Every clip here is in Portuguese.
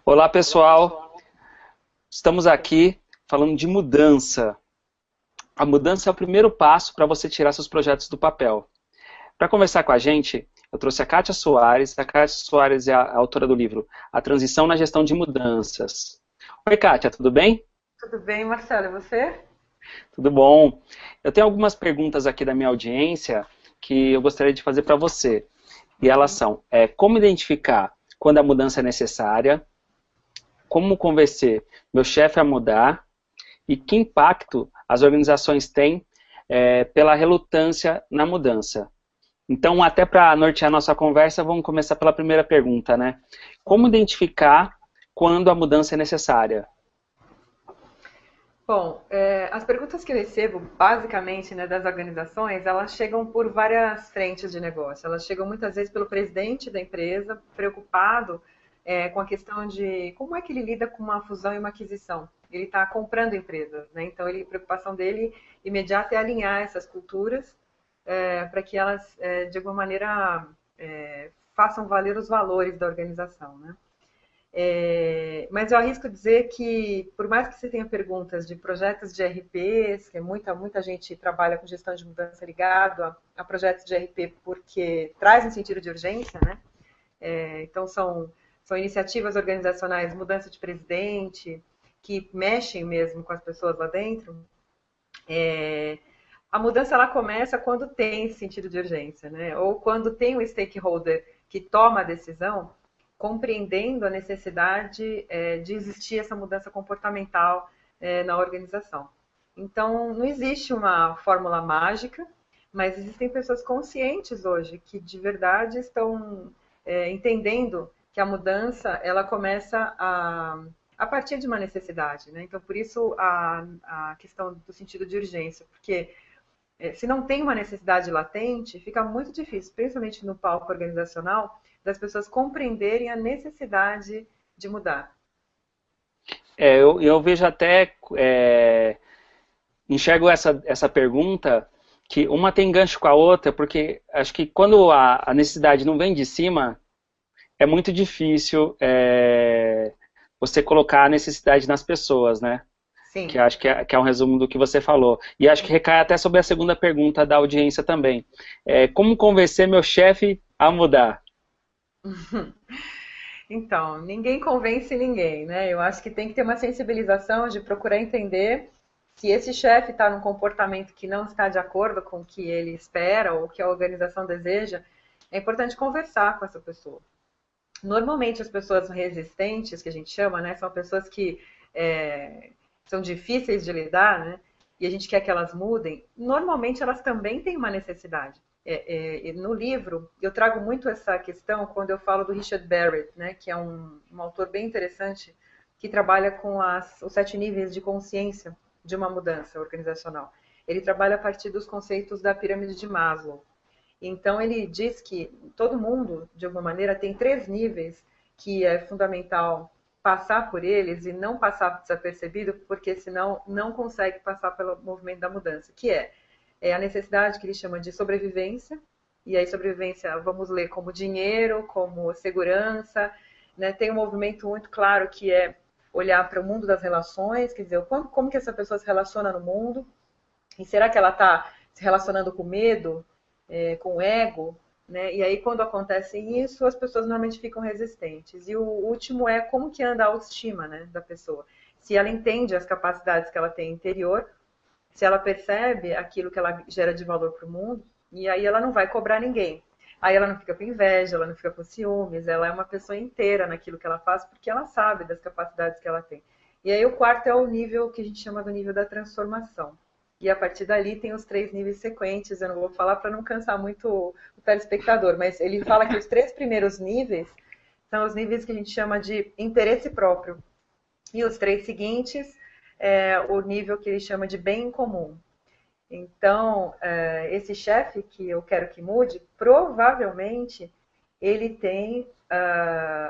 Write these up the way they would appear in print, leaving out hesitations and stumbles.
Olá, pessoal. Estamos aqui falando de mudança. A mudança é o primeiro passo para você tirar seus projetos do papel. Para conversar com a gente, eu trouxe a Kátia Soares. A Kátia Soares é a autora do livro A Transição na Gestão de Mudanças. Oi, Kátia, tudo bem? Tudo bem, Marcelo, e você? Tudo bom. Eu tenho algumas perguntas aqui da minha audiência que eu gostaria de fazer para você. E elas são, como identificar quando a mudança é necessária, como convencer meu chefe a mudar e que impacto as organizações têm pela relutância na mudança. Então, até para nortear nossa conversa, vamos começar pela primeira pergunta, né? Como identificar quando a mudança é necessária? Bom, as perguntas que eu recebo, basicamente, né, das organizações, elas chegam por várias frentes de negócio. Elas chegam muitas vezes pelo presidente da empresa, preocupado com a questão de como é que ele lida com uma fusão e uma aquisição. Ele está comprando empresas, né? Então, a preocupação dele imediata é alinhar essas culturas para que elas, de alguma maneira, façam valer os valores da organização, né? Mas eu arrisco dizer que, por mais que você tenha perguntas de projetos de RPs, que muita gente trabalha com gestão de mudança ligado a projetos de RP porque traz um sentido de urgência, né? Então, são iniciativas organizacionais, mudança de presidente, que mexem mesmo com as pessoas lá dentro. A mudança ela começa quando tem esse sentido de urgência, né? Ou quando tem um stakeholder que toma a decisão, compreendendo a necessidade de existir essa mudança comportamental na organização. Então, não existe uma fórmula mágica, mas existem pessoas conscientes hoje que de verdade estão entendendo que a mudança ela começa a partir de uma necessidade, né? Então, por isso a questão do sentido de urgência, porque se não tem uma necessidade latente, fica muito difícil, principalmente no palco organizacional, das pessoas compreenderem a necessidade de mudar. Eu vejo até, enxergo essa pergunta, que uma tem gancho com a outra, porque acho que quando a necessidade não vem de cima, é muito difícil você colocar a necessidade nas pessoas, né? Que Sim, acho que é um resumo do que você falou. E acho que recai até sobre a segunda pergunta da audiência também. Como convencer meu chefe a mudar? então, ninguém convence ninguém, né? Eu acho que tem que ter uma sensibilização de procurar entender se esse chefe está num comportamento que não está de acordo com o que ele espera ou o que a organização deseja, é importante conversar com essa pessoa. Normalmente as pessoas resistentes, que a gente chama, né, são pessoas que é, são difíceis de lidar, né, e a gente quer que elas mudem. Normalmente elas também têm uma necessidade. No livro eu trago muito essa questão quando eu falo do Richard Barrett, né, que é um autor bem interessante que trabalha com os 7 níveis de consciência de uma mudança organizacional. Ele trabalha a partir dos conceitos da pirâmide de Maslow. Então, ele diz que todo mundo, de alguma maneira, tem 3 níveis que é fundamental passar por eles e não passar desapercebido, porque senão não consegue passar pelo movimento da mudança, que é a necessidade que ele chama de sobrevivência, e aí sobrevivência vamos ler como dinheiro, como segurança, né? Tem um movimento muito claro que é olhar para o mundo das relações, quer dizer, como que essa pessoa se relaciona no mundo, e será que ela está se relacionando com medo, com ego, né? E aí quando acontece isso, as pessoas normalmente ficam resistentes. E o último é como que anda a autoestima, né, da pessoa. Se ela entende as capacidades que ela tem interior, se ela percebe aquilo que ela gera de valor para o mundo, e aí ela não vai cobrar ninguém. Aí ela não fica com inveja, ela não fica com ciúmes, ela é uma pessoa inteira naquilo que ela faz, porque ela sabe das capacidades que ela tem. E aí o quarto é o nível que a gente chama do nível da transformação. E a partir dali tem os 3 níveis sequentes, eu não vou falar para não cansar muito o telespectador, mas ele fala que os 3 primeiros níveis são os níveis que a gente chama de interesse próprio. E os 3 seguintes é o nível que ele chama de bem em comum. Então, esse chefe que eu quero que mude, provavelmente ele tem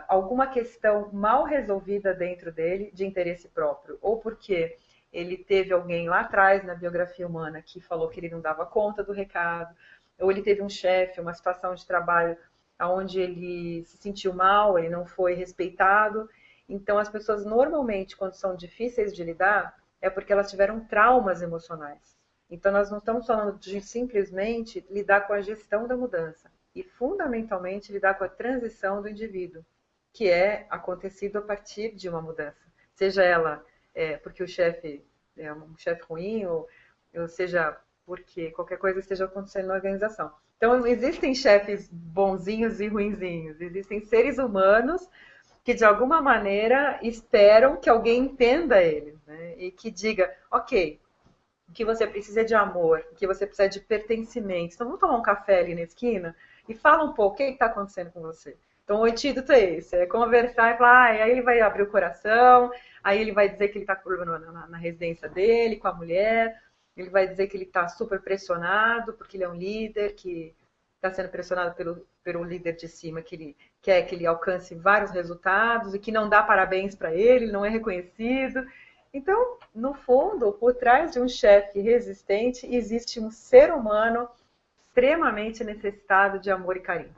alguma questão mal resolvida dentro dele de interesse próprio, ou porque ele teve alguém lá atrás na biografia humana que falou que ele não dava conta do recado, ou ele teve um chefe, uma situação de trabalho onde ele se sentiu mal, ele não foi respeitado, Então, as pessoas normalmente, quando são difíceis de lidar, é porque elas tiveram traumas emocionais. Então, nós não estamos falando de simplesmente lidar com a gestão da mudança, e fundamentalmente lidar com a transição do indivíduo, que é acontecido a partir de uma mudança. Seja ela porque o chefe é um chefe ruim, ou seja porque qualquer coisa esteja acontecendo na organização. Então, existem chefes bonzinhos e ruinzinhos, existem seres humanos que de alguma maneira esperam que alguém entenda eles, né? E que diga, ok, o que você precisa é de amor, o que você precisa é de pertencimento. Então vamos tomar um café ali na esquina e fala um pouco o que está acontecendo com você. Então o antídoto é esse, é conversar e falar, aí ele vai abrir o coração, aí ele vai dizer que ele está com problema na residência dele, com a mulher, ele vai dizer que ele está super pressionado, porque ele é um líder, que está sendo pressionado pelo líder de cima, que ele quer que ele alcance vários resultados e que não dá parabéns para ele não é reconhecido. Então, no fundo, por trás de um chefe resistente, existe um ser humano extremamente necessitado de amor e carinho.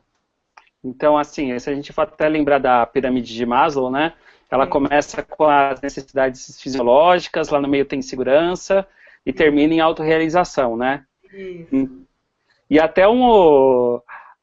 Então, assim, se a gente for até lembrar da pirâmide de Maslow, né? Ela Sim. começa com as necessidades fisiológicas, lá no meio tem segurança e termina em autorrealização, né? Isso. E até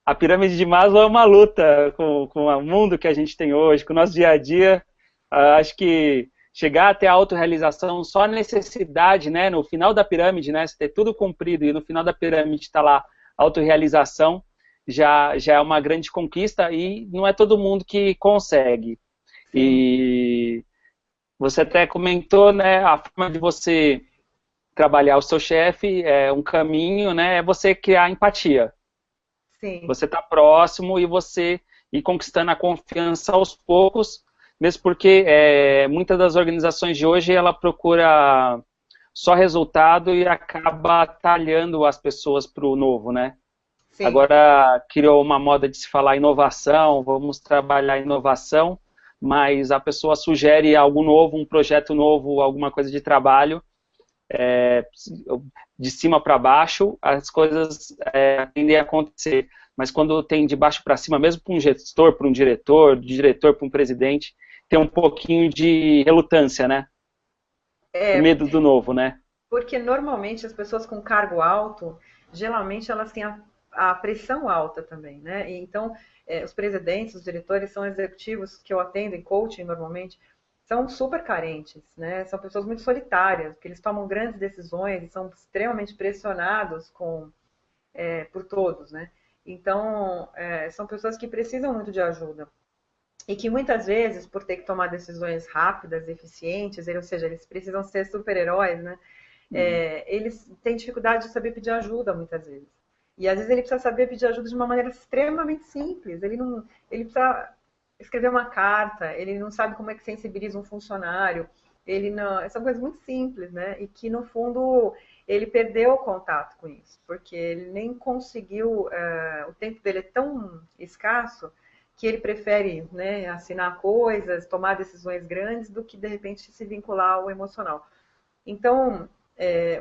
a pirâmide de Maslow é uma luta com o mundo que a gente tem hoje, com o nosso dia a dia. Acho que chegar até a autorrealização, só a necessidade, né? No final da pirâmide, né? Você ter tudo cumprido e no final da pirâmide está lá a autorrealização, já é uma grande conquista e não é todo mundo que consegue. Sim. E você até comentou, né? A forma de você trabalhar o seu chefe é um caminho, né? É você criar empatia. Sim. Você está próximo e você ir conquistando a confiança aos poucos, mesmo porque muitas das organizações de hoje ela procura só resultado e acaba talhando as pessoas para o novo, né? Sim. Agora criou uma moda de se falar inovação, vamos trabalhar inovação, mas a pessoa sugere algo novo, um projeto novo, alguma coisa de trabalho, de cima para baixo, as coisas tendem a acontecer. Mas quando tem de baixo para cima, mesmo para um gestor, para um diretor, de diretor para um presidente, tem um pouquinho de relutância, né? O medo do novo, né? Porque normalmente as pessoas com cargo alto, geralmente elas têm a pressão alta também, né? E então, os presidentes, os diretores, são executivos que eu atendo em coaching normalmente, são super carentes, né? São pessoas muito solitárias, porque eles tomam grandes decisões e são extremamente pressionados por todos, né? Então, são pessoas que precisam muito de ajuda. E que muitas vezes, por ter que tomar decisões rápidas, eficientes, ou seja, eles precisam ser super-heróis, né? Eles têm dificuldade de saber pedir ajuda muitas vezes. E às vezes ele precisa saber pedir ajuda de uma maneira extremamente simples. Ele precisa escrever uma carta, ele não sabe como é que sensibiliza um funcionário. Ele não, são coisas muito simples, né? E que no fundo ele perdeu o contato com isso, porque ele nem conseguiu, o tempo dele é tão escasso que ele prefere, né, assinar coisas, tomar decisões grandes do que de repente se vincular ao emocional. Então,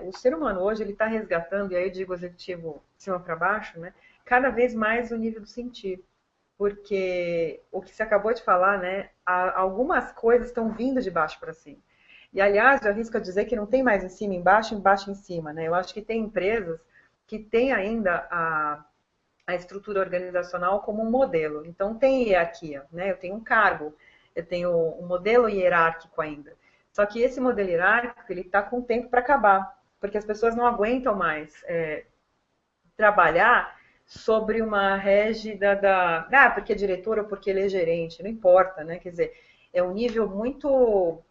o ser humano hoje ele está resgatando, e aí eu digo executivo de cima para baixo, né, cada vez mais o nível do sentir. Porque o que você acabou de falar, né, algumas coisas estão vindo de baixo para cima. E, aliás, eu arrisco a dizer que não tem mais em cima, embaixo em cima, né? Eu acho que tem empresas que têm ainda a estrutura organizacional como um modelo. Então, tem hierarquia, né? Eu tenho um cargo, eu tenho um modelo hierárquico ainda. Só que esse modelo hierárquico, ele está com o tempo para acabar, porque as pessoas não aguentam mais trabalhar sobre uma régida porque é diretor ou porque ele é gerente, não importa, né? Quer dizer, é um nível muito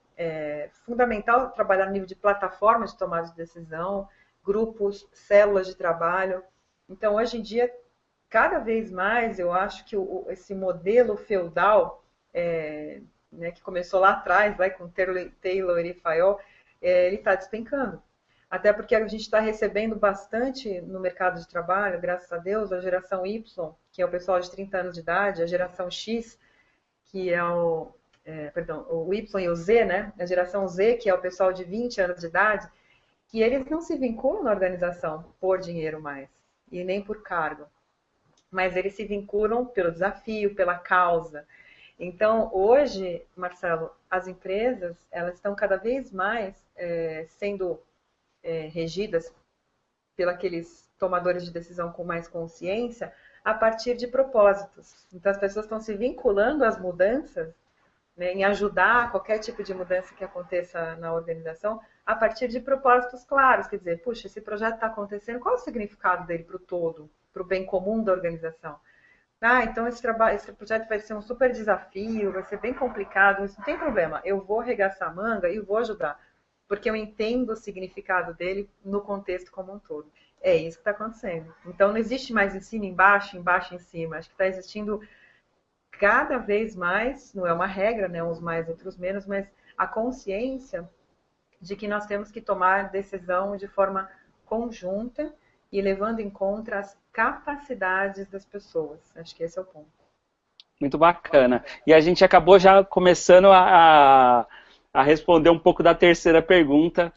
fundamental trabalhar no nível de plataforma de tomada de decisão, grupos, células de trabalho. Então, hoje em dia, cada vez mais, eu acho que esse modelo feudal, né, que começou lá atrás, vai com Taylor e Fayol, ele está despencando. Até porque a gente está recebendo bastante no mercado de trabalho, graças a Deus, a geração Y, que é o pessoal de 30 anos de idade, a geração X, que é o Y e o Z, né? A geração Z, que é o pessoal de 20 anos de idade, que eles não se vinculam na organização por dinheiro mais, e nem por cargo. Mas eles se vinculam pelo desafio, pela causa. Então, hoje, Marcelo, as empresas, elas estão cada vez mais sendo regidas pelos tomadores de decisão com mais consciência a partir de propósitos. Então, as pessoas estão se vinculando às mudanças, né, em ajudar qualquer tipo de mudança que aconteça na organização a partir de propósitos claros. Quer dizer, puxa, esse projeto está acontecendo, qual é o significado dele para o todo, para o bem comum da organização? Ah, então esse projeto vai ser um super desafio, vai ser bem complicado, isso não tem problema. Eu vou arregaçar a manga e vou ajudar, porque eu entendo o significado dele no contexto como um todo. É isso que está acontecendo. Então não existe mais ensino embaixo, embaixo em cima. Acho que está existindo cada vez mais, não é uma regra, né, uns mais, outros menos, mas a consciência de que nós temos que tomar decisão de forma conjunta e levando em conta as capacidades das pessoas. Acho que esse é o ponto. Muito bacana. E a gente acabou já começando a responder um pouco da terceira pergunta,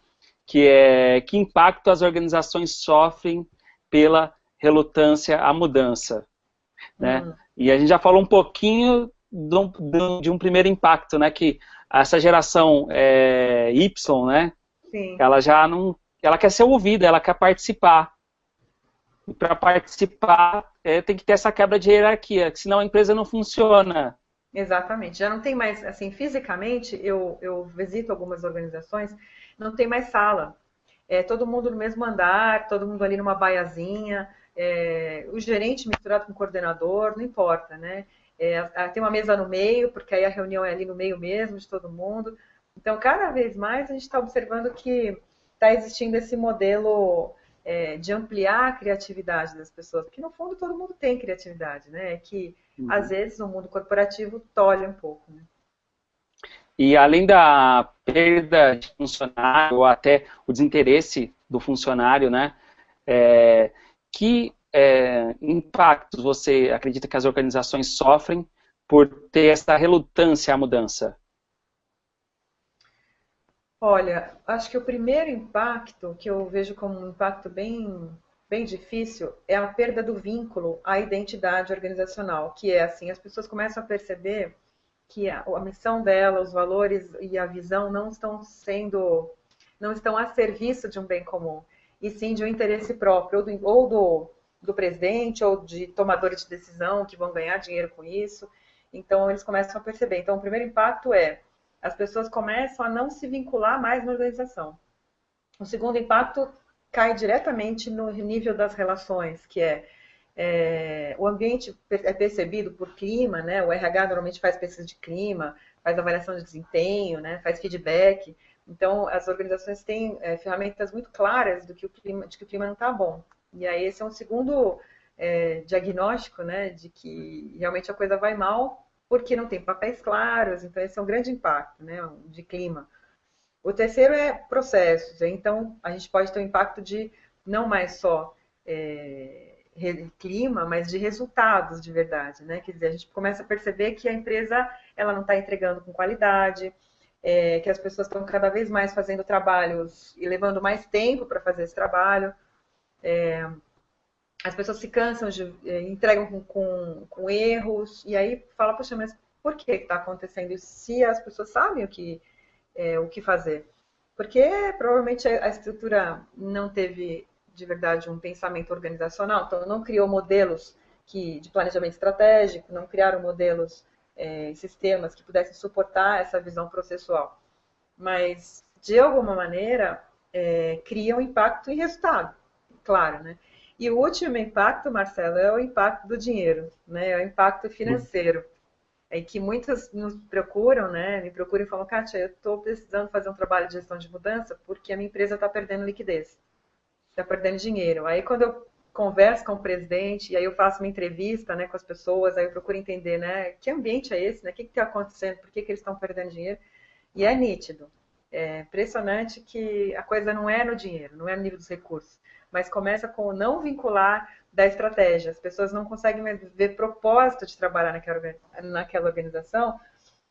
que é que impacto as organizações sofrem pela relutância à mudança, né? E a gente já falou um pouquinho de um primeiro impacto, né? Que essa geração Y, né? Sim. Ela já não, ela quer ser ouvida, ela quer participar. E para participar tem que ter essa quebra de hierarquia, senão a empresa não funciona. Exatamente. Já não tem mais, assim, fisicamente, eu visito algumas organizações, não tem mais sala. É todo mundo no mesmo andar, todo mundo ali numa baiazinha, o gerente misturado com o coordenador, não importa, né? Tem uma mesa no meio, porque aí a reunião é ali no meio mesmo de todo mundo. Então, cada vez mais a gente está observando que está existindo esse modelo de ampliar a criatividade das pessoas, porque no fundo todo mundo tem criatividade, né? É que às vezes o mundo corporativo tolhe um pouco, né? E além da perda de funcionário, ou até o desinteresse do funcionário, né? Que impactos você acredita que as organizações sofrem por ter essa relutância à mudança? Olha, acho que o primeiro impacto, que eu vejo como um impacto bem difícil, é a perda do vínculo à identidade organizacional, que é assim, as pessoas começam a perceber que a missão dela, os valores e a visão não estão a serviço de um bem comum, e sim de um interesse próprio, ou do presidente, ou de tomadores de decisão que vão ganhar dinheiro com isso. Então, eles começam a perceber. Então, o primeiro impacto é as pessoas começam a não se vincular mais na organização. O segundo impacto cai diretamente no nível das relações, que o ambiente é percebido por clima, né? O RH normalmente faz pesquisa de clima, faz avaliação de desempenho, né? Faz feedback. Então, as organizações têm ferramentas muito claras de que o clima não está bom. E aí esse é um segundo diagnóstico, né? De que realmente a coisa vai mal porque não tem papéis claros. Então, esse é um grande impacto, né? De clima. O terceiro é processos. Então, a gente pode ter um impacto de não mais só clima, mas de resultados de verdade, né? Quer dizer, a gente começa a perceber que a empresa ela não está entregando com qualidade, que as pessoas estão cada vez mais fazendo trabalhos e levando mais tempo para fazer esse trabalho. As pessoas se cansam entregam com erros, e aí fala, poxa, mas por que está acontecendo isso? Se as pessoas sabem o que fazer. Porque provavelmente a estrutura não teve de verdade um pensamento organizacional, então não criou modelos de planejamento estratégico, não criaram modelos, sistemas que pudessem suportar essa visão processual. Mas, de alguma maneira, cria um impacto em resultado, claro, né? E o último impacto, Marcelo, é o impacto do dinheiro, né? É o impacto financeiro. É que muitas nos procuram, né? Me procuram e falam, Kátia, eu estou precisando fazer um trabalho de gestão de mudança porque a minha empresa está perdendo liquidez, está perdendo dinheiro. Aí quando eu converso com o presidente, e aí eu faço uma entrevista, né, com as pessoas, aí eu procuro entender, né, que ambiente é esse, né? O que está acontecendo, por que eles estão perdendo dinheiro? E é nítido. É impressionante que a coisa não é no dinheiro, não é no nível dos recursos, mas começa com o não vincular da estratégia. As pessoas não conseguem ver propósito de trabalhar naquela organização,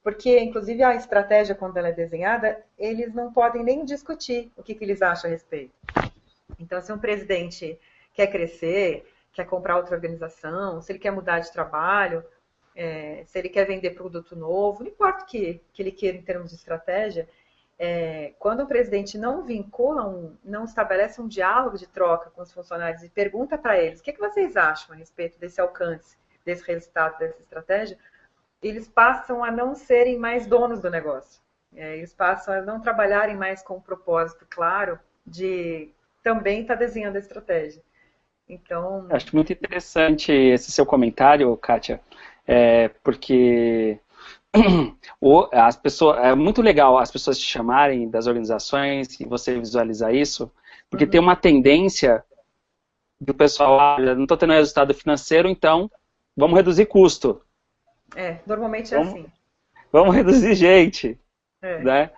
porque, inclusive, a estratégia, quando ela é desenhada, eles não podem nem discutir o que eles acham a respeito. Então, se um presidente quer crescer, quer comprar outra organização, se ele quer mudar de trabalho, se ele quer vender produto novo, não importa o que ele queira em termos de estratégia, quando o presidente não vincula, não estabelece um diálogo de troca com os funcionários e pergunta para eles o que vocês acham a respeito desse alcance, desse resultado, dessa estratégia, eles passam a não serem mais donos do negócio. Eles passam a não trabalharem mais com um propósito claro de também estar desenhando a estratégia. Então... Acho muito interessante esse seu comentário, Kátia, porque as pessoas, é muito legal as pessoas te chamarem das organizações e você visualizar isso, porque tem uma tendência do pessoal, não estou tendo resultado financeiro, então vamos reduzir custo. Normalmente assim. Vamos reduzir gente, né?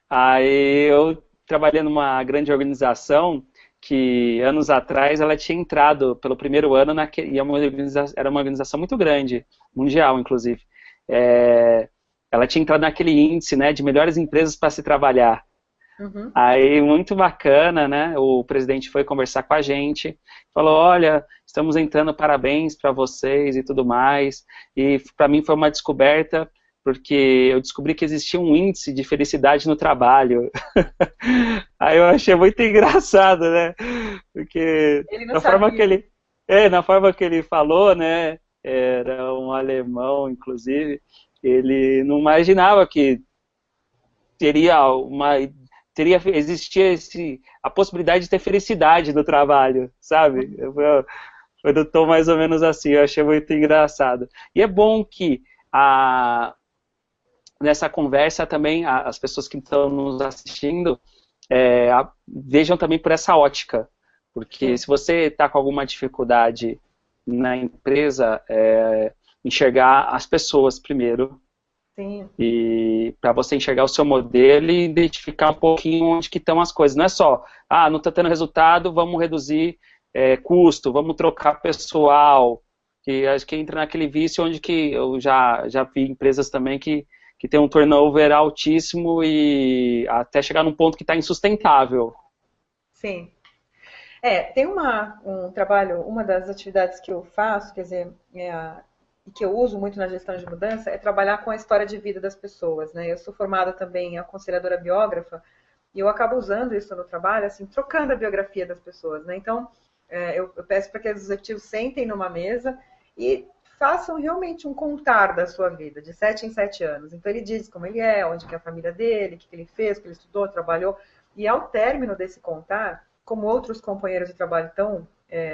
Aí eu trabalhei numa grande organização que anos atrás ela tinha entrado pelo primeiro ano e era uma organização muito grande, mundial inclusive. Ela tinha entrado naquele índice, né, de melhores empresas para se trabalhar. Aí, muito bacana, né, o presidente foi conversar com a gente, falou, olha, estamos entrando, parabéns para vocês e tudo mais, e para mim foi uma descoberta, porque eu descobri que existia um índice de felicidade no trabalho. Aí eu achei muito engraçado, né, porque na forma que ele falou, né, era um alemão, inclusive, ele não imaginava que existia a possibilidade de ter felicidade no trabalho, sabe? Foi do tom mais ou menos assim, eu achei muito engraçado. E é bom que nessa conversa também as pessoas que estão nos assistindo vejam também por essa ótica, porque se você está com alguma dificuldade na empresa, enxergar as pessoas primeiro. Sim. E para você enxergar o seu modelo e identificar um pouquinho onde que estão as coisas. Não é só, não está tendo resultado, vamos reduzir custo, vamos trocar pessoal. Que acho que entra naquele vício onde que eu já vi empresas também que tem um turnover altíssimo e até chegar num ponto que está insustentável. Sim. Tem um trabalho, uma das atividades que eu faço, quer dizer, e que eu uso muito na gestão de mudança, é trabalhar com a história de vida das pessoas, né? Eu sou formada também em aconselhadora biógrafa, e eu acabo usando isso no trabalho, assim, trocando a biografia das pessoas, né? Então, eu peço para que os executivos sentem numa mesa e façam realmente um contar da sua vida, de 7 em 7 anos. Então, ele diz como ele é, onde que é a família dele, o que ele fez, o que ele estudou, trabalhou, e ao término desse contar, como outros companheiros de trabalho estão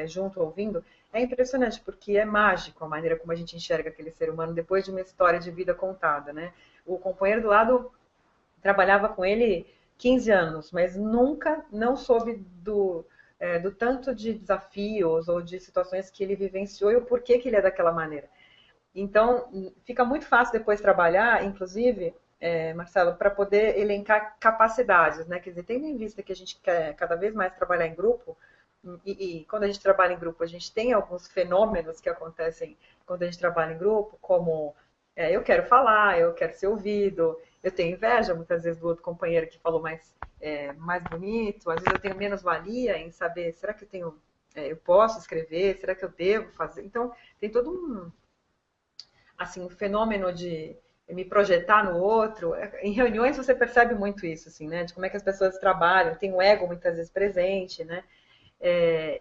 junto ouvindo, é impressionante, porque é mágico a maneira como a gente enxerga aquele ser humano depois de uma história de vida contada, né? O companheiro do lado trabalhava com ele 15 anos, mas nunca não soube do tanto de desafios ou de situações que ele vivenciou e o porquê que ele é daquela maneira. Então, fica muito fácil depois trabalhar, inclusive, Marcelo, para poder elencar capacidades, né? Quer dizer, tendo em vista que a gente quer cada vez mais trabalhar em grupo, e quando a gente trabalha em grupo, a gente tem alguns fenômenos que acontecem quando a gente trabalha em grupo, como eu quero falar, eu quero ser ouvido, eu tenho inveja muitas vezes do outro companheiro que falou mais bonito, às vezes eu tenho menos valia em saber, será que eu posso escrever, será que eu devo fazer? Então, tem todo um fenômeno de me projetar no outro. Em reuniões você percebe muito isso, assim, né? De como é que as pessoas trabalham, tem o ego muitas vezes presente, né?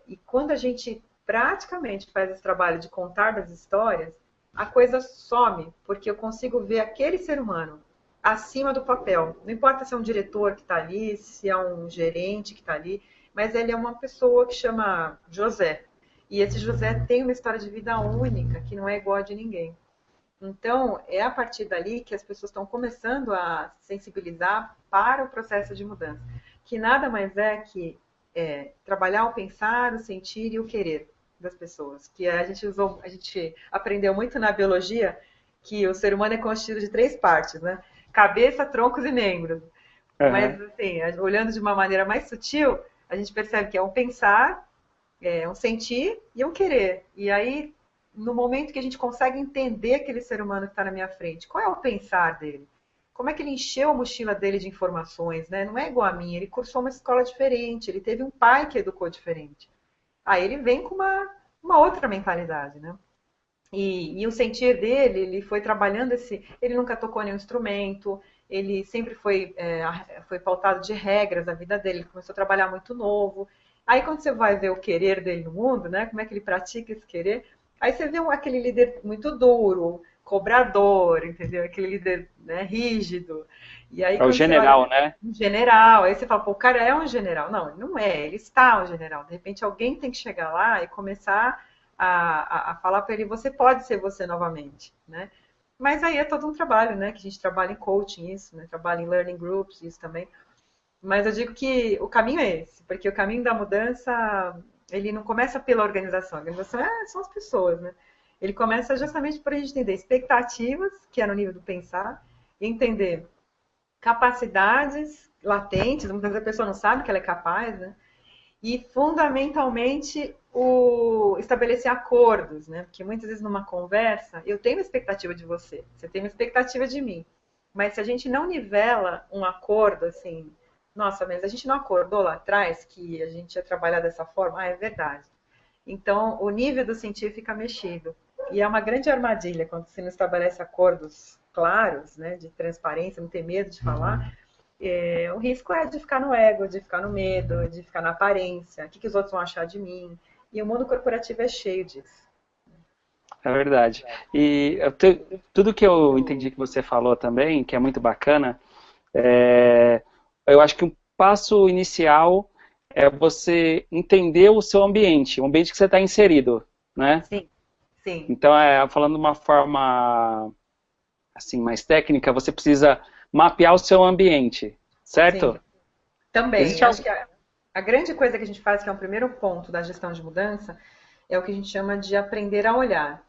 E quando a gente praticamente faz esse trabalho de contar das histórias, a coisa some, porque eu consigo ver aquele ser humano acima do papel. Não importa se é um diretor que está ali, se é um gerente que está ali, mas ele é uma pessoa que chama José. E esse José tem uma história de vida única, que não é igual a de ninguém. Então, é a partir dali que as pessoas estão começando a sensibilizar para o processo de mudança, que nada mais é que trabalhar o pensar, o sentir e o querer das pessoas. Que a gente aprendeu muito na biologia que o ser humano é constituído de 3 partes, né? Cabeça, troncos e membros. Uhum. Mas, assim, olhando de uma maneira mais sutil, a gente percebe que é um pensar, um sentir e um querer. E aí, no momento que a gente consegue entender aquele ser humano que está na minha frente, qual é o pensar dele? Como é que ele encheu a mochila dele de informações, né? Não é igual a mim, ele cursou uma escola diferente, ele teve um pai que educou diferente. Aí ele vem com uma outra mentalidade, né? E o sentir dele, ele foi trabalhando ele nunca tocou nenhum instrumento, ele sempre foi pautado de regras a vida dele, ele começou a trabalhar muito novo. Aí quando você vai ver o querer dele no mundo, né, como é que ele pratica esse querer, aí você vê aquele líder muito duro, cobrador, entendeu? Aquele líder, né, rígido. E aí É o quando você olha general, né? um general, aí você fala, pô, o cara é um general. Não, ele não é, ele está um general. De repente alguém tem que chegar lá e começar a falar para ele, você pode ser você novamente, né? Mas aí é todo um trabalho, né? Que a gente trabalha em coaching isso, né? Trabalha em learning groups, isso também. Mas eu digo que o caminho é esse, porque o caminho da mudança, ele não começa pela organização. A organização são as pessoas, né? Ele começa justamente por a gente entender expectativas, que é no nível do pensar, e entender capacidades latentes, muitas vezes a pessoa não sabe que ela é capaz, né? E fundamentalmente estabelecer acordos, né? Porque muitas vezes numa conversa eu tenho uma expectativa de você, você tem uma expectativa de mim, mas se a gente não nivela um acordo assim, nossa, mas a gente não acordou lá atrás que a gente ia trabalhar dessa forma, é verdade. Então o nível do sentir fica mexido e é uma grande armadilha quando você não estabelece acordos claros, né? De transparência, não ter medo de falar. O risco é de ficar no ego, de ficar no medo, de ficar na aparência, o que os outros vão achar de mim. E o mundo corporativo é cheio disso. É verdade. E tudo que eu entendi que você falou também, que é muito bacana, eu acho que um passo inicial é você entender o ambiente que você está inserido, né? Sim, sim, Então, falando de uma forma assim mais técnica, você precisa mapear o seu ambiente, sim. certo? Também, Existe acho algo... que a grande coisa que a gente faz, que é um primeiro ponto da gestão de mudança, é o que a gente chama de aprender a olhar.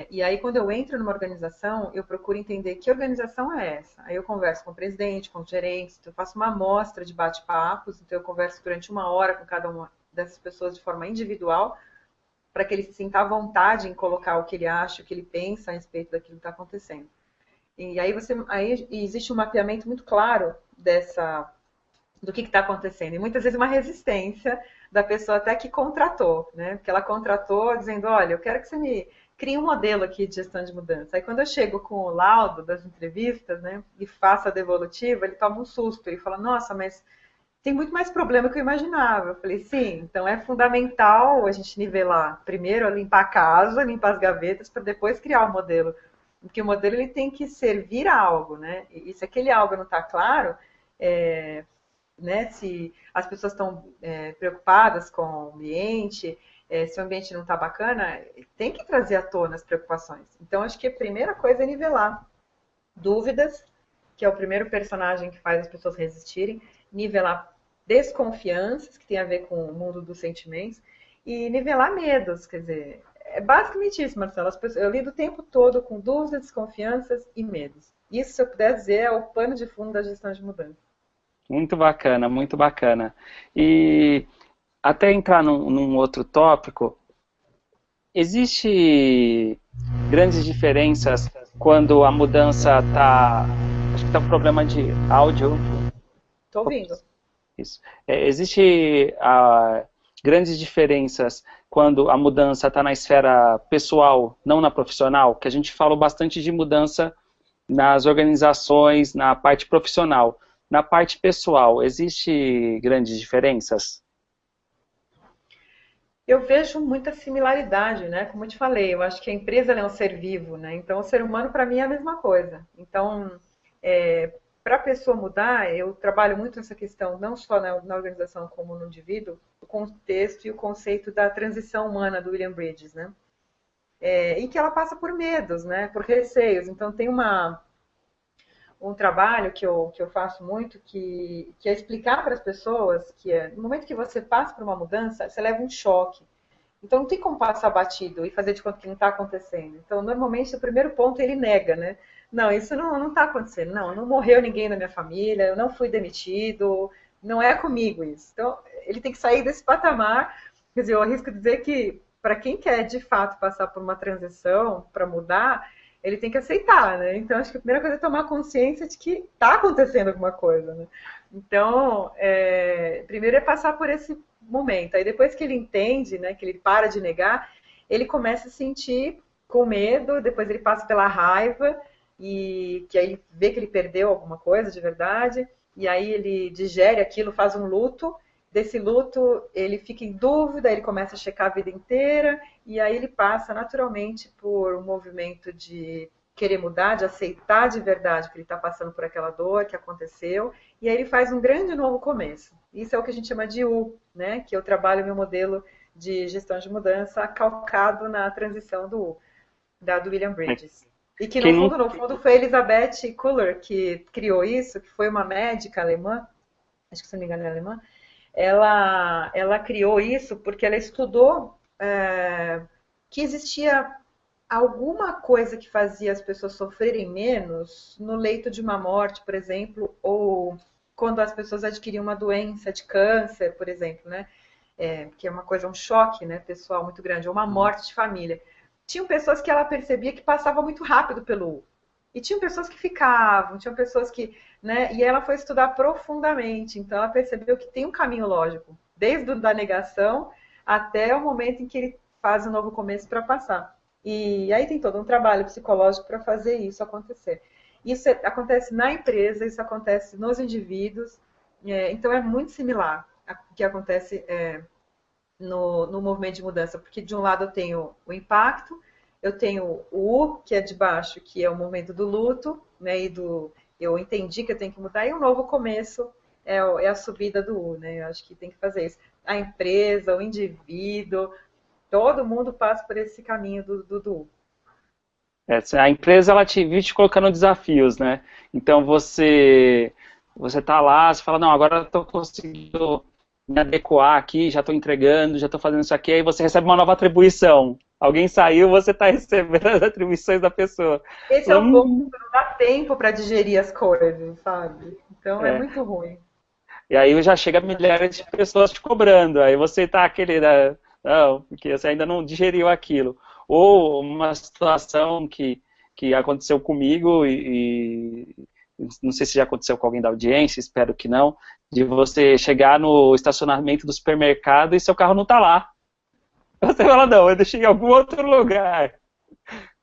E aí, quando eu entro numa organização, eu procuro entender que organização é essa. Aí eu converso com o presidente, com os gerentes, então eu faço uma amostra de bate-papos, então eu converso durante 1 hora com cada uma dessas pessoas de forma individual, para que ele se sinta à vontade em colocar o que ele acha, o que ele pensa a respeito daquilo que está acontecendo. E aí existe um mapeamento muito claro do que está acontecendo. E muitas vezes uma resistência da pessoa até que contratou, né? Porque ela contratou dizendo, olha, eu quero que você me crie um modelo aqui de gestão de mudança. Aí quando eu chego com o laudo das entrevistas, né, e faço a devolutiva, ele toma um susto. Ele fala, nossa, mas tem muito mais problema que eu imaginava. Eu falei, sim, então é fundamental a gente nivelar. Primeiro, limpar a casa, limpar as gavetas, para depois criar o modelo. Porque o modelo ele tem que servir a algo, né? E se aquele algo não está claro, né, se as pessoas estão preocupadas com o ambiente, se o ambiente não está bacana, tem que trazer à tona as preocupações. Então, acho que a primeira coisa é nivelar dúvidas, que é o primeiro personagem que faz as pessoas resistirem, nivelar desconfianças, que tem a ver com o mundo dos sentimentos, e nivelar medos, quer dizer, é basicamente isso, Marcelo. Eu lido o tempo todo com dúvidas, desconfianças e medos. Isso, se eu puder dizer, é o pano de fundo da gestão de mudança. Muito bacana, muito bacana. E até entrar num outro tópico, existe grandes diferenças quando a mudança está... Acho que está um problema de áudio. Estou ouvindo. Ops, isso. Existe grandes diferenças quando a mudança está na esfera pessoal, não na profissional, que a gente fala bastante de mudança nas organizações, na parte profissional. Na parte pessoal, existe grandes diferenças? Eu vejo muita similaridade, né? Como eu te falei, eu acho que a empresa é um ser vivo, né? Então, o ser humano, para mim, é a mesma coisa. Então, para a pessoa mudar, eu trabalho muito essa questão, não só na organização como no indivíduo, o contexto e o conceito da transição humana do William Bridges, né? E que ela passa por medos, né? Por receios. Então, tem um trabalho que eu faço muito, que é explicar para as pessoas que no momento que você passa por uma mudança, você leva um choque. Então não tem como passar batido e fazer de conta que não está acontecendo. Então, normalmente, o primeiro ponto ele nega, né? Não, isso não está acontecendo. Não morreu ninguém na minha família, eu não fui demitido, não é comigo isso. Então, ele tem que sair desse patamar. Quer dizer, eu arrisco dizer que para quem quer de fato passar por uma transição, para mudar, ele tem que aceitar, né? Então, acho que a primeira coisa é tomar consciência de que está acontecendo alguma coisa, né? Então, primeiro é passar por esse momento. Aí depois que ele entende, né, que ele para de negar, ele começa a sentir com medo, depois ele passa pela raiva, e que aí vê que ele perdeu alguma coisa de verdade, e aí ele digere aquilo, faz um luto, desse luto ele fica em dúvida, ele começa a checar a vida inteira, e aí ele passa naturalmente por um movimento de querer mudar, de aceitar de verdade que ele está passando por aquela dor que aconteceu, e aí ele faz um grande novo começo. Isso é o que a gente chama de U, né? Que eu trabalho meu modelo de gestão de mudança calcado na transição do U, do William Bridges. E que Quem não... no fundo foi Elizabeth Kuller que criou isso, que foi uma médica alemã, acho que se não me engano é alemã, ela criou isso porque ela estudou que existia alguma coisa que fazia as pessoas sofrerem menos no leito de uma morte, por exemplo, ou quando as pessoas adquiriam uma doença de câncer, por exemplo, né? Que é uma coisa, um choque, né, pessoal muito grande, ou uma morte de família. Tinham pessoas que ela percebia que passava muito rápido pelo U. E tinham pessoas que ficavam, tinham pessoas que, né, e ela foi estudar profundamente, então ela percebeu que tem um caminho lógico, desde da negação até o momento em que ele faz um novo começo para passar. E aí tem todo um trabalho psicológico para fazer isso acontecer. Isso acontece na empresa, isso acontece nos indivíduos, então é muito similar ao que acontece no movimento de mudança, porque de um lado eu tenho o impacto, eu tenho o U, que é de baixo, que é o momento do luto, né, eu entendi que eu tenho que mudar, e o novo começo é a subida do U, né, eu acho que tem que fazer isso. A empresa, o indivíduo, todo mundo passa por esse caminho do U. A empresa ela te vive te colocando desafios, né? Então você tá lá, você fala, não, agora eu tô conseguindo me adequar aqui, já estou entregando, já estou fazendo isso aqui, aí você recebe uma nova atribuição. Alguém saiu, você está recebendo as atribuições da pessoa. Esse é o ponto, não dá tempo para digerir as coisas, sabe? Então é muito ruim. E aí já chega milhares de pessoas te cobrando, aí você tá aquele, né, não, porque você ainda não digeriu aquilo. Ou uma situação que aconteceu comigo não sei se já aconteceu com alguém da audiência, espero que não, de você chegar no estacionamento do supermercado e seu carro não tá lá. Você fala, não, eu deixei em algum outro lugar.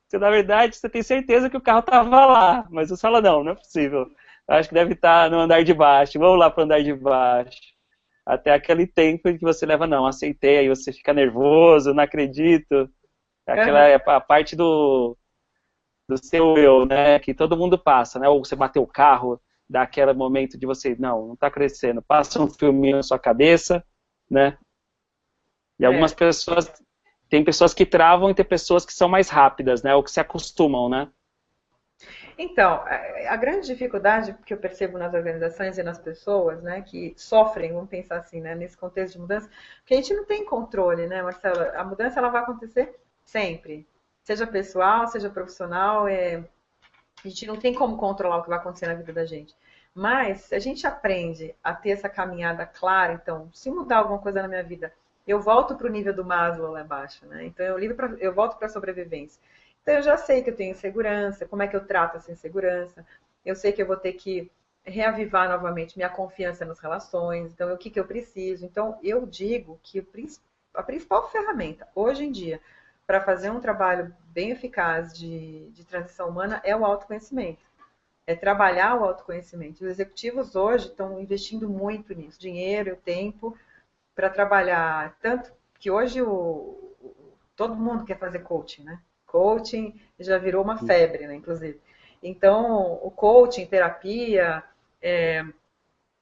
Você, na verdade, você tem certeza que o carro estava lá, mas você fala, não, não é possível. Acho que deve estar no andar de baixo, vamos lá para o andar de baixo. Até aquele tempo em que você leva, não, aceitei, aí você fica nervoso, não acredito. Aquela é a parte do seu eu, né, que todo mundo passa, né, ou você bateu o carro, dá aquele momento de você, não está crescendo, passa um filminho na sua cabeça, né, e algumas pessoas, tem pessoas que travam e tem pessoas que são mais rápidas, né, ou que se acostumam, né. Então, a grande dificuldade que eu percebo nas organizações e nas pessoas, né, que sofrem, vamos pensar assim, né, nesse contexto de mudança, porque a gente não tem controle, né, Marcela? A mudança ela vai acontecer sempre, seja pessoal, seja profissional, a gente não tem como controlar o que vai acontecer na vida da gente. Mas a gente aprende a ter essa caminhada clara, então, se mudar alguma coisa na minha vida, eu volto para o nível do Maslow lá embaixo, né? Então eu volto para a sobrevivência. Então eu já sei que eu tenho insegurança, como é que eu trato essa insegurança. Eu sei que eu vou ter que reavivar novamente minha confiança nas relações. Então, o que eu preciso? Então, eu digo que a principal ferramenta, hoje em dia, para fazer um trabalho bem eficaz de transição humana é o autoconhecimento. É trabalhar o autoconhecimento. Os executivos hoje estão investindo muito nisso, dinheiro e tempo, para trabalhar. Tanto que hoje todo mundo quer fazer coaching, né? Coaching já virou uma febre, né, inclusive. Então, o coaching, terapia,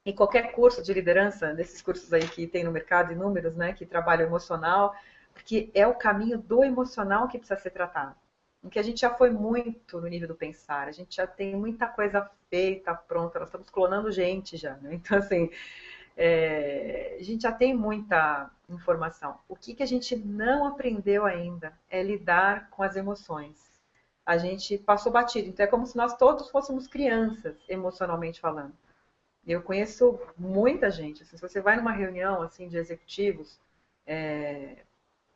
em qualquer curso de liderança, desses cursos aí que tem no mercado, inúmeros, né, que trabalham emocional, porque é o caminho do emocional que precisa ser tratado. Em que a gente já foi muito no nível do pensar, a gente já tem muita coisa feita, pronta, nós estamos clonando gente já, né? Então, assim, a gente já tem muita informação. O que a gente não aprendeu ainda é lidar com as emoções. A gente passou batido, então é como se nós todos fôssemos crianças, emocionalmente falando. Eu conheço muita gente. Assim, se você vai numa reunião assim de executivos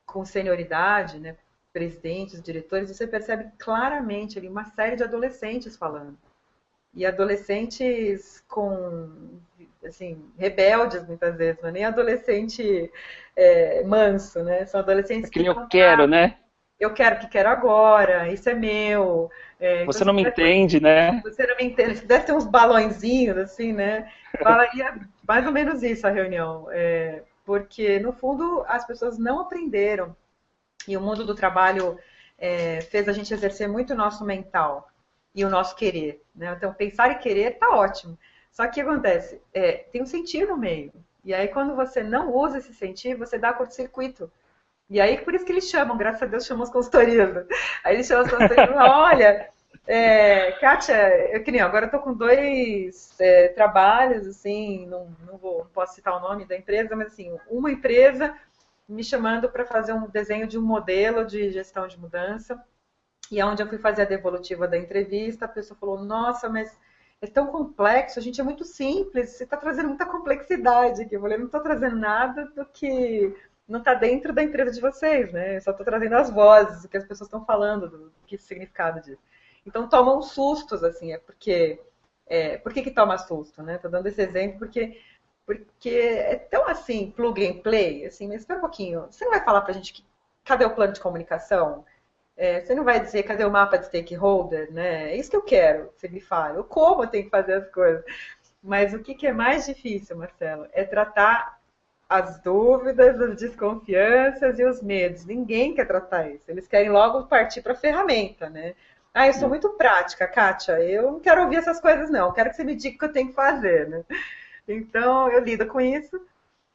com senioridade, né, presidentes, diretores, você percebe claramente ali uma série de adolescentes falando. E adolescentes com, assim, rebeldes muitas vezes, não é nem adolescente manso, né? São adolescentes Aquele eu quero, né? eu quero o que quero agora, isso é meu. Então, Você não me entende, né? você não me entende. Se desse uns balõezinhos, assim, né? Falaria mais ou menos isso a reunião. Porque, no fundo, as pessoas não aprenderam. E o mundo do trabalho fez a gente exercer muito o nosso mental e o nosso querer. Né? Então, pensar e querer tá ótimo. Só que o que acontece? Tem um sentir no meio. E aí, quando você não usa esse sentir, você dá curto-circuito. E aí, por isso que eles chamam, graças a Deus, chamam as consultorias. Né? Aí eles chamam as consultorias e falam, olha, Kátia, que nem agora eu tô com dois trabalhos, assim, não posso citar o nome da empresa, mas assim, uma empresa me chamando para fazer um desenho de um modelo de gestão de mudança, e onde eu fui fazer a devolutiva da entrevista, a pessoa falou, nossa, mas é tão complexo, a gente é muito simples, você está trazendo muita complexidade aqui. Eu falei, não estou trazendo nada do que não está dentro da empresa de vocês, né? Eu só estou trazendo as vozes, o que as pessoas estão falando, do que significado disso. Então tomam sustos, assim, por que toma susto, né? Tô dando esse exemplo porque é tão assim, plug and play, assim, mas espera um pouquinho, você não vai falar pra gente cadê o plano de comunicação? Você não vai dizer cadê o mapa de stakeholder, né? É isso que eu quero que você me fale, o como eu tenho que fazer as coisas. Mas o que é mais difícil, Marcelo, é tratar as dúvidas, as desconfianças e os medos. Ninguém quer tratar isso. Eles querem logo partir para a ferramenta, né? Ah, eu sou muito prática, Kátia. Eu não quero ouvir essas coisas, não. Eu quero que você me diga o que eu tenho que fazer, né? Então, eu lido com isso.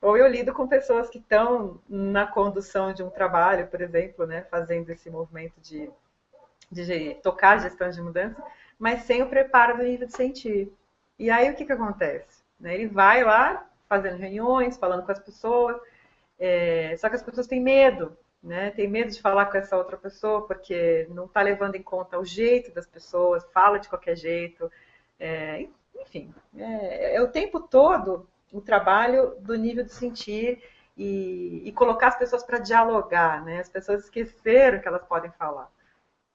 Ou eu lido com pessoas que estão na condução de um trabalho, por exemplo, né? Fazendo esse movimento de tocar a gestão de mudança, mas sem o preparo do nível de sentir. E aí, o que acontece? Né? Ele vai lá, fazendo reuniões, falando com as pessoas, só que as pessoas têm medo, né? Tem medo de falar com essa outra pessoa porque não está levando em conta o jeito das pessoas, fala de qualquer jeito, enfim, o tempo todo o trabalho do nível de sentir e colocar as pessoas para dialogar, né? As pessoas esqueceram que elas podem falar,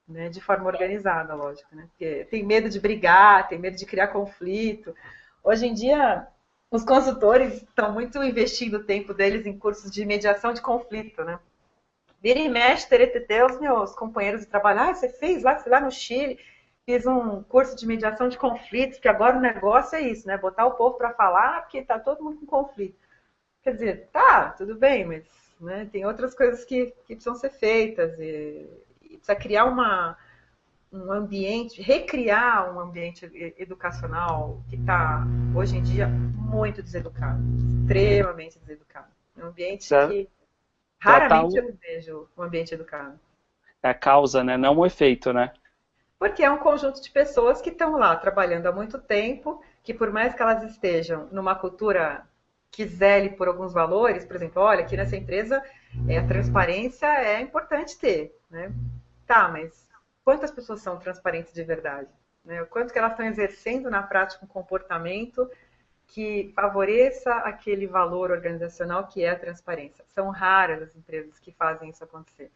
né? De forma organizada, lógico, né? Porque tem medo de brigar, tem medo de criar conflito. Hoje em dia os consultores estão muito investindo o tempo deles em cursos de mediação de conflito, né? Vira e mexe, teretetê, os meus companheiros de trabalho, você fez lá, fui lá no Chile, fiz um curso de mediação de conflitos, que agora o negócio é isso, né? Botar o povo para falar, porque tá todo mundo com conflito. Quer dizer, tá, tudo bem, mas né, tem outras coisas que precisam ser feitas, e precisa criar um ambiente, recriar um ambiente educacional que está, hoje em dia, muito deseducado, extremamente deseducado. É um ambiente que raramente eu vejo um ambiente educado. É a causa, né? Não o efeito, né? Porque é um conjunto de pessoas que estão lá trabalhando há muito tempo, que por mais que elas estejam numa cultura que zele por alguns valores, por exemplo, olha, aqui nessa empresa a transparência é importante ter, né? Tá, mas quantas pessoas são transparentes de verdade? Né? O quanto que elas estão exercendo na prática um comportamento que favoreça aquele valor organizacional que é a transparência. São raras as empresas que fazem isso acontecer.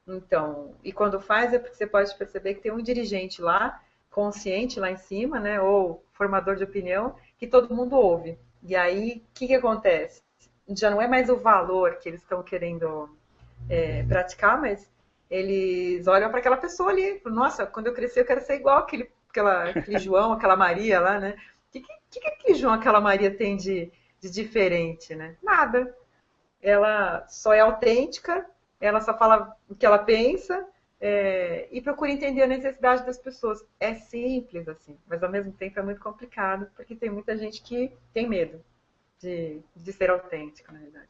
Então, e quando faz é porque você pode perceber que tem um dirigente lá, consciente lá em cima, né, ou formador de opinião, que todo mundo ouve. E aí, o que acontece? Já não é mais o valor que eles estão querendo praticar, mas eles olham para aquela pessoa ali. Nossa, quando eu crescer eu quero ser igual aquele João, aquela Maria lá, né? O que aquele João, aquela Maria tem de diferente, né? Nada. Ela só é autêntica, ela só fala o que ela pensa e procura entender a necessidade das pessoas. É simples assim, mas ao mesmo tempo é muito complicado, porque tem muita gente que tem medo de ser autêntica, na verdade.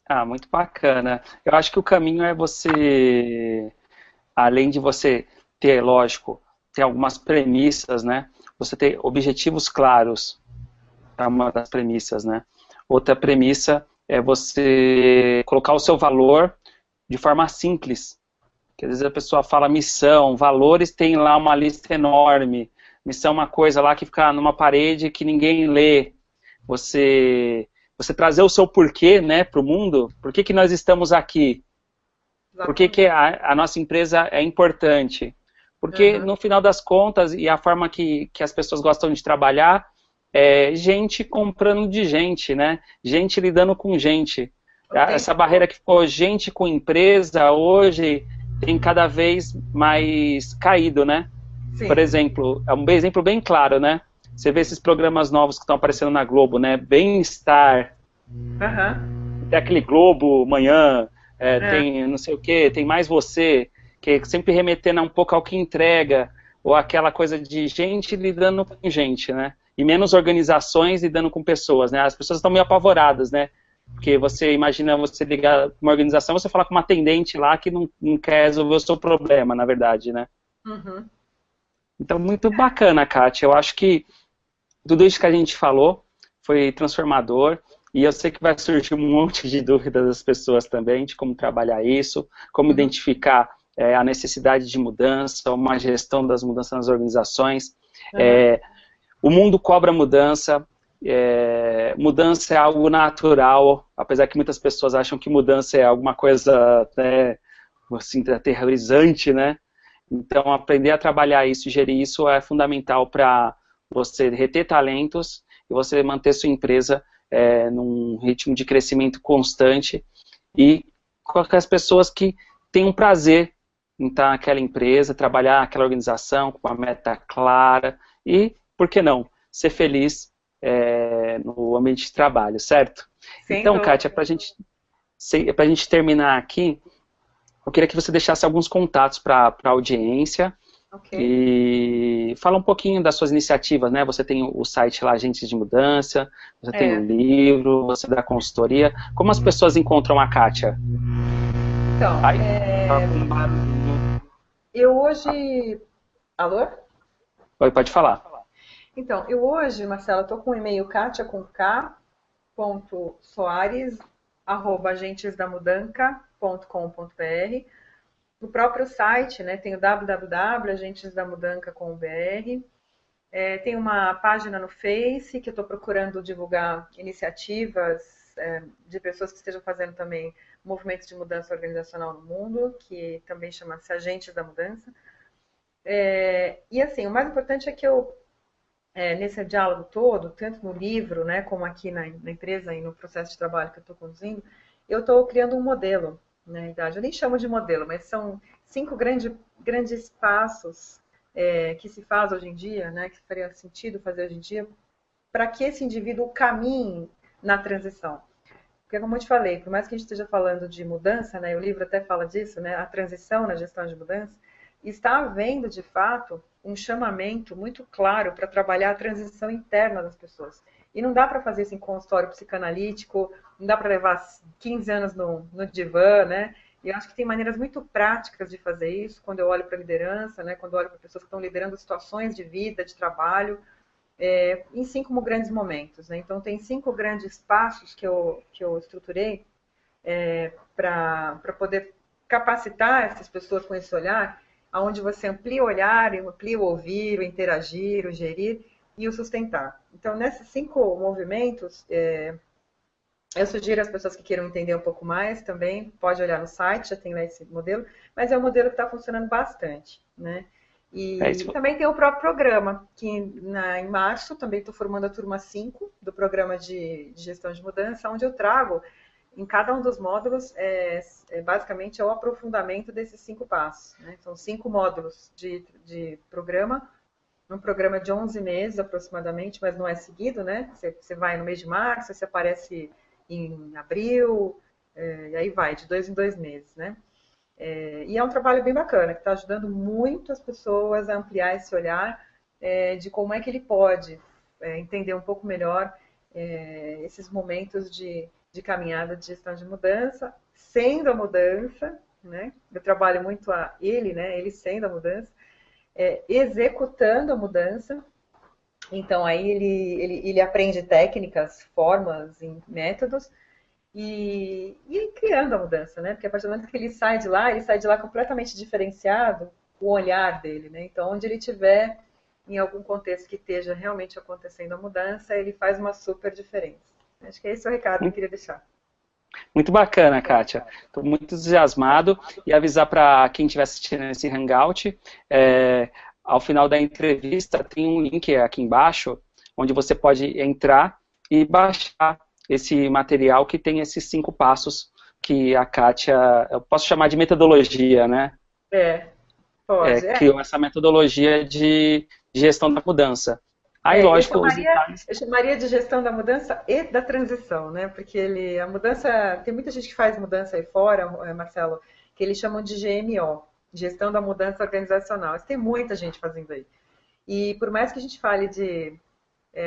Ah, muito bacana. Eu acho que o caminho é você, além de você ter, lógico, ter algumas premissas, né? Você ter objetivos claros, é uma das premissas, né? Outra premissa é você colocar o seu valor de forma simples. Porque às vezes a pessoa fala missão, valores, tem lá uma lista enorme. Missão é uma coisa lá que fica numa parede que ninguém lê. Você trazer o seu porquê, né, para o mundo. Por que nós estamos aqui? Por que a nossa empresa é importante? Porque no final das contas, e a forma que as pessoas gostam de trabalhar, é gente comprando de gente, né? Gente lidando com gente. Essa barreira que ficou gente com empresa, hoje tem cada vez mais caído, né? Sim. Por exemplo, é um exemplo bem claro, né? Você vê esses programas novos que estão aparecendo na Globo, né? Bem-estar, tem aquele Globo Manhã, tem não sei o quê, tem Mais Você, que é sempre remetendo um pouco ao que entrega, ou aquela coisa de gente lidando com gente, né? E menos organizações lidando com pessoas, né? As pessoas estão meio apavoradas, né? Porque você imagina você ligar uma organização, você falar com uma atendente lá que não quer resolver o seu problema, na verdade, né? Uhum. Então, muito bacana, Kátia. Eu acho que tudo isso que a gente falou foi transformador. E eu sei que vai surgir um monte de dúvidas das pessoas também, de como trabalhar isso, como identificar a necessidade de mudança, uma gestão das mudanças nas organizações. O mundo cobra mudança. Mudança é algo natural, apesar que muitas pessoas acham que mudança é alguma coisa, né, assim, aterrorizante, né? Então, aprender a trabalhar isso, gerir isso é fundamental para você reter talentos e você manter sua empresa num ritmo de crescimento constante e com as pessoas que têm um prazer em estar naquela empresa, trabalhar naquela organização com uma meta clara e, por que não, ser feliz no ambiente de trabalho, certo? Sem Então, dúvida. Kátia, para a gente terminar aqui, eu queria que você deixasse alguns contatos para a audiência. Okay. E fala um pouquinho das suas iniciativas, né? Você tem o site lá, Agentes de Mudança, você tem o livro, você dá consultoria. Como as pessoas encontram a Kátia? Então, eu hoje... Alô? Oi, pode falar. Então, eu hoje, Marcela, estou com o e-mail katia.soares@agentesdamudanca.com.br. No próprio site, né, tem o www.agentesdamudanca.com.br. Tem uma página no Face que eu estou procurando divulgar iniciativas de pessoas que estejam fazendo também movimentos de mudança organizacional no mundo, que também chama-se Agentes da Mudança. E assim, o mais importante é que eu, nesse diálogo todo, tanto no livro, né, como aqui na empresa e no processo de trabalho que eu estou conduzindo, eu estou criando um modelo. Na verdade, eu nem chamo de modelo, mas são 5 grandes passos que se faz hoje em dia, né, que faria sentido fazer hoje em dia, para que esse indivíduo caminhe na transição. Porque, como eu te falei, por mais que a gente esteja falando de mudança, né, o livro até fala disso, né, a transição na gestão de mudança, está havendo, de fato, um chamamento muito claro para trabalhar a transição interna das pessoas. E não dá para fazer isso em consultório psicanalítico, não dá para levar 15 anos no divã, né? E eu acho que tem maneiras muito práticas de fazer isso, quando eu olho para a liderança, né? Quando eu olho para pessoas que estão liderando situações de vida, de trabalho, em 5 grandes momentos, né? Então, tem 5 grandes passos que eu estruturei para poder capacitar essas pessoas com esse olhar, onde você amplia o olhar, amplia o ouvir, o interagir, o gerir e o sustentar. Então, nesses 5 movimentos, eu sugiro às pessoas que queiram entender um pouco mais também, pode olhar no site, já tem lá esse modelo, mas é um modelo que está funcionando bastante, né? E também tem o próprio programa, que em março também estou formando a turma 5 do programa de gestão de mudança, onde eu trago em cada um dos módulos, basicamente, é o aprofundamento desses 5 passos. Né? São 5 módulos de programa, um programa de 11 meses aproximadamente, mas não é seguido, né? Você vai no mês de março, você aparece em abril, e aí vai, de 2 em 2 meses, né? E é um trabalho bem bacana, que está ajudando muito as pessoas a ampliar esse olhar de como é que ele pode entender um pouco melhor esses momentos de caminhada de gestão de mudança, sendo a mudança, né? Eu trabalho muito ele, né? Ele sendo a mudança, executando a mudança. Então, aí ele aprende técnicas, formas, métodos, e criando a mudança, né? Porque a partir do momento que ele sai de lá completamente diferenciado, o olhar dele, né? Então, onde ele estiver, em algum contexto que esteja realmente acontecendo a mudança, ele faz uma super diferença. Acho que esse é o recado que eu queria deixar. Muito bacana, Kátia. Estou muito entusiasmado e avisar para quem estiver assistindo esse Hangout, ao final da entrevista tem um link aqui embaixo, onde você pode entrar e baixar esse material que tem esses 5 passos que a Kátia, eu posso chamar de metodologia, né? É, pode. criou essa metodologia de gestão da mudança. Aí, Eu lógico, os chamaria, detalhes. eu chamaria de gestão da mudança e da transição, né? Porque a mudança, tem muita gente que faz mudança aí fora, Marcelo, que eles chamam de GMO, Gestão da Mudança Organizacional. Mas tem muita gente fazendo aí. E por mais que a gente fale de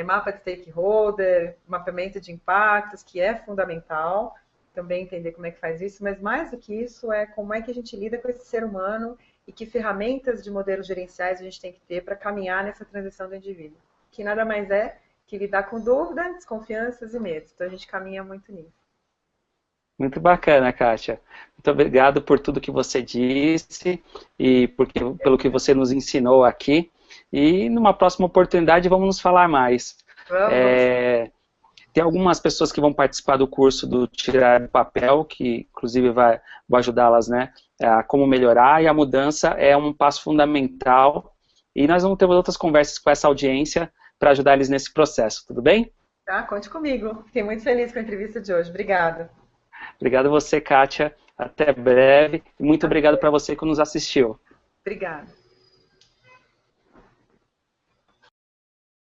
mapa de stakeholder, mapeamento de impactos, que é fundamental, também entender como é que faz isso, mas mais do que isso é como é que a gente lida com esse ser humano e que ferramentas de modelos gerenciais a gente tem que ter para caminhar nessa transição do indivíduo, que nada mais é que lidar com dúvida, desconfianças e medos. Então a gente caminha muito nisso. Muito bacana, Kátia. Muito obrigado por tudo que você disse e pelo que você nos ensinou aqui. E numa próxima oportunidade vamos nos falar mais. Vamos. Tem algumas pessoas que vão participar do curso do Tirar do Papel, que inclusive vou ajudá-las, né, a como melhorar, e a mudança é um passo fundamental. E nós vamos ter outras conversas com essa audiência para ajudar eles nesse processo, tudo bem? Tá? Conte comigo. Fiquei muito feliz com a entrevista de hoje. Obrigada. Obrigado a você, Kátia. Até breve. E muito obrigado para você que nos assistiu. Obrigada.